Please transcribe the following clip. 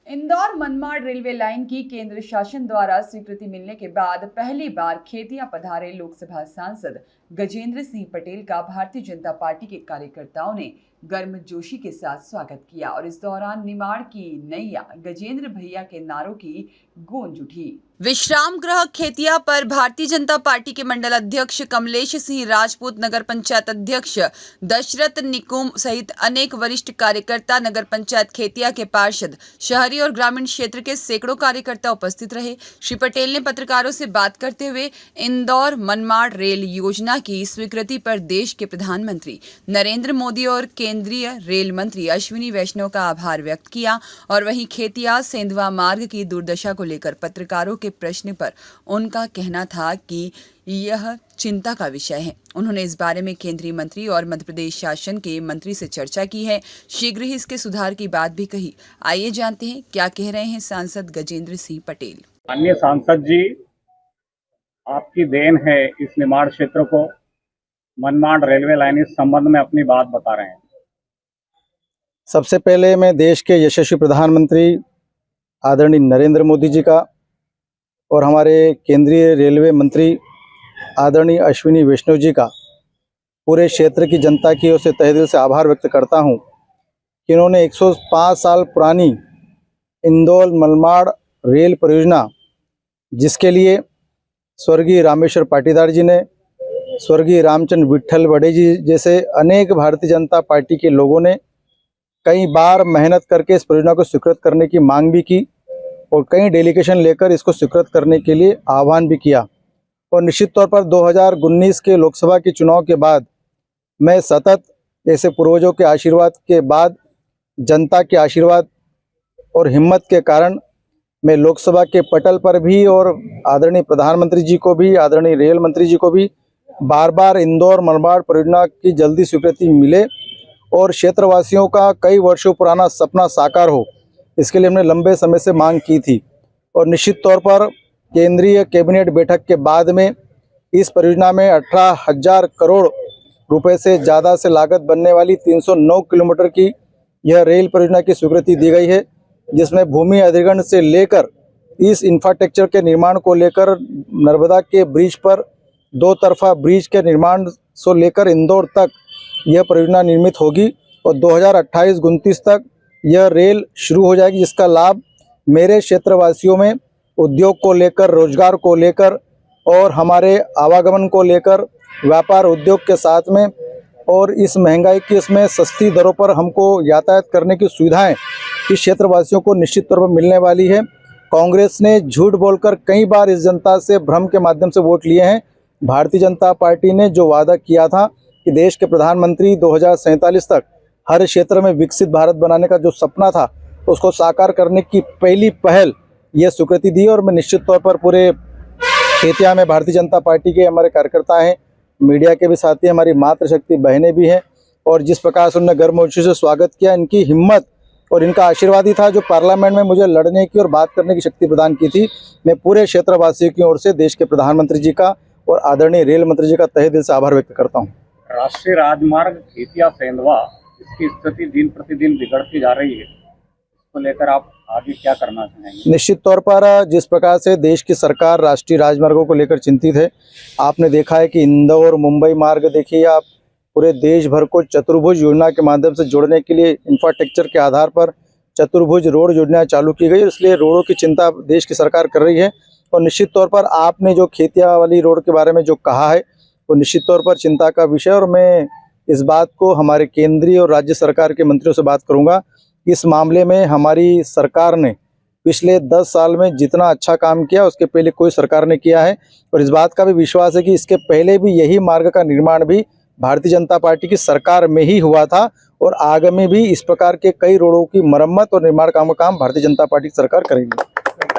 Indore Manmad railway line की केंद्र शासन द्वारा स्वीकृति मिलने के बाद पहली बार खेतिया पधारे लोकसभा सांसद गजेंद्र सिंह पटेल का भारतीय जनता पार्टी के कार्यकर्ताओं ने गर्मजोशी के साथ स्वागत किया और इस दौरान निमाड़ की नैया गजेंद्र भैया के नारों की गूंज उठी। विश्राम गृह खेतिया पर भारतीय जनता पार्टी के मंडल अध्यक्ष कमलेश सिंह राजपूत, नगर पंचायत अध्यक्ष दशरथ निकुम सहित अनेक वरिष्ठ कार्यकर्ता, नगर पंचायत खेतिया के पार्षद, शहरी और ग्रामीण क्षेत्र के सैकड़ों कार्यकर्ता उपस्थित रहे। श्री पटेल ने पत्रकारों से बात करते हुए इंदौर मनमाड़ रेल योजना की स्वीकृति पर देश के प्रधानमंत्री नरेंद्र मोदी और केंद्रीय रेल मंत्री अश्विनी वैष्णव का आभार व्यक्त किया और वहीं खेतिया सेंधवा मार्ग की दुर्दशा को लेकर पत्रकारों के प्रश्न पर उनका कहना था कि यह चिंता का विषय है। उन्होंने इस बारे में केंद्रीय मंत्री और मध्य प्रदेश शासन के मंत्री से चर्चा की है। शीघ्र ही इसके सुधार की बात भी कही। आइए जानते हैं क्या कह रहे हैं सांसद गजेंद्र सिंह पटेल। माननीय सांसद जी, आपकी देन है इस निमाड़ क्षेत्र को मनमाड़ रेलवे लाइन इस संबंध में अपनी बात बता रहे हैं। सबसे पहले मैं देश के यशस्वी प्रधानमंत्री आदरणीय नरेंद्र मोदी जी का और हमारे केंद्रीय रेलवे मंत्री आदरणीय अश्विनी वैष्णव जी का पूरे क्षेत्र की जनता की ओर से तहे दिल से आभार व्यक्त करता हूं कि इन्होंने 105 साल पुरानी इंदौर मनमाड़ रेल परियोजना, जिसके लिए स्वर्गीय रामेश्वर पाटीदार जी ने, स्वर्गीय रामचंद्र विट्ठल बड़े जी जैसे अनेक भारतीय जनता पार्टी के लोगों ने कई बार मेहनत करके इस परियोजना को स्वीकृत करने की मांग भी की और कई डेलीगेशन लेकर इसको स्वीकृत करने के लिए आह्वान भी किया। और निश्चित तौर पर 2019 के लोकसभा के चुनाव के बाद मैं सतत ऐसे पूर्वजों के आशीर्वाद के बाद, जनता के आशीर्वाद और हिम्मत के कारण मैं लोकसभा के पटल पर भी और आदरणीय प्रधानमंत्री जी को भी, आदरणीय रेल मंत्री जी को भी बार बार इंदौर मनमाड़ परियोजना की जल्दी स्वीकृति मिले और क्षेत्रवासियों का कई वर्षों पुराना सपना साकार हो, इसके लिए हमने लंबे समय से मांग की थी। और निश्चित तौर पर केंद्रीय कैबिनेट बैठक के बाद में इस परियोजना में 18,000 करोड़ रुपए से ज़्यादा से लागत बनने वाली 309 किलोमीटर की यह रेल परियोजना की स्वीकृति दी गई है, जिसमें भूमि अधिग्रहण से लेकर इस इंफ्रास्ट्रक्चर के निर्माण को लेकर नर्मदा के ब्रिज पर 2 तरफा ब्रिज के निर्माण से लेकर इंदौर तक यह परियोजना निर्मित होगी और 2028-29 तक यह रेल शुरू हो जाएगी, जिसका लाभ मेरे क्षेत्रवासियों में उद्योग को लेकर, रोजगार को लेकर और हमारे आवागमन को लेकर, व्यापार उद्योग के साथ में और इस महंगाई की इसमें सस्ती दरों पर हमको यातायात करने की सुविधाएं इस क्षेत्रवासियों को निश्चित तौर पर मिलने वाली है। कांग्रेस ने झूठ बोलकर कई बार इस जनता से भ्रम के माध्यम से वोट लिए हैं। भारतीय जनता पार्टी ने जो वादा किया था कि देश के प्रधानमंत्री 2047 तक हर क्षेत्र में विकसित भारत बनाने का जो सपना था, उसको साकार करने की पहली पहल यह स्वीकृति दी। और मैं निश्चित तौर पर पूरे खेतिया में भारतीय जनता पार्टी के हमारे कार्यकर्ता हैं, मीडिया के भी साथी, हमारी मातृशक्ति बहनें भी हैं और जिस प्रकार से उन्होंने गर्मजोशी से स्वागत किया, इनकी हिम्मत और इनका आशीर्वाद ही था जो पार्लियामेंट में मुझे लड़ने की और बात करने की शक्ति प्रदान की थी। मैं पूरे क्षेत्रवासियों की ओर से देश के प्रधानमंत्री जी का और आदरणीय रेल मंत्री जी का तहे दिल से आभार व्यक्त करता हूँ। राष्ट्रीय राजमार्ग खेतिया सेंधवा, इसकी स्थिति दिन प्रतिदिन बिगड़ती जा रही है, इसको लेकर आप आगे क्या करना चाहेंगे? निश्चित तौर पर जिस प्रकार से देश की सरकार राष्ट्रीय राजमार्गों को लेकर चिंतित है, आपने देखा है कि इंदौर मुंबई मार्ग देखिए आप, पूरे देश भर को चतुर्भुज योजना के माध्यम से जोड़ने के लिए इंफ्रास्ट्रक्चर के आधार पर चतुर्भुज रोड योजना चालू की गई, इसलिए रोडों की चिंता देश की सरकार कर रही है। और निश्चित तौर पर आपने जो खेतिया वाली रोड के बारे में जो कहा है वो निश्चित तौर पर चिंता का विषय, और मैं इस बात को हमारे केंद्रीय और राज्य सरकार के मंत्रियों से बात करूंगा। इस मामले में हमारी सरकार ने पिछले 10 साल में जितना अच्छा काम किया उसके पहले कोई सरकार ने किया है, और इस बात का भी विश्वास है कि इसके पहले भी यही मार्ग का निर्माण भी भारतीय जनता पार्टी की सरकार में ही हुआ था और आगे में भी इस प्रकार के कई रोडों की मरम्मत और निर्माण काम भारतीय जनता पार्टी की सरकार करेगी।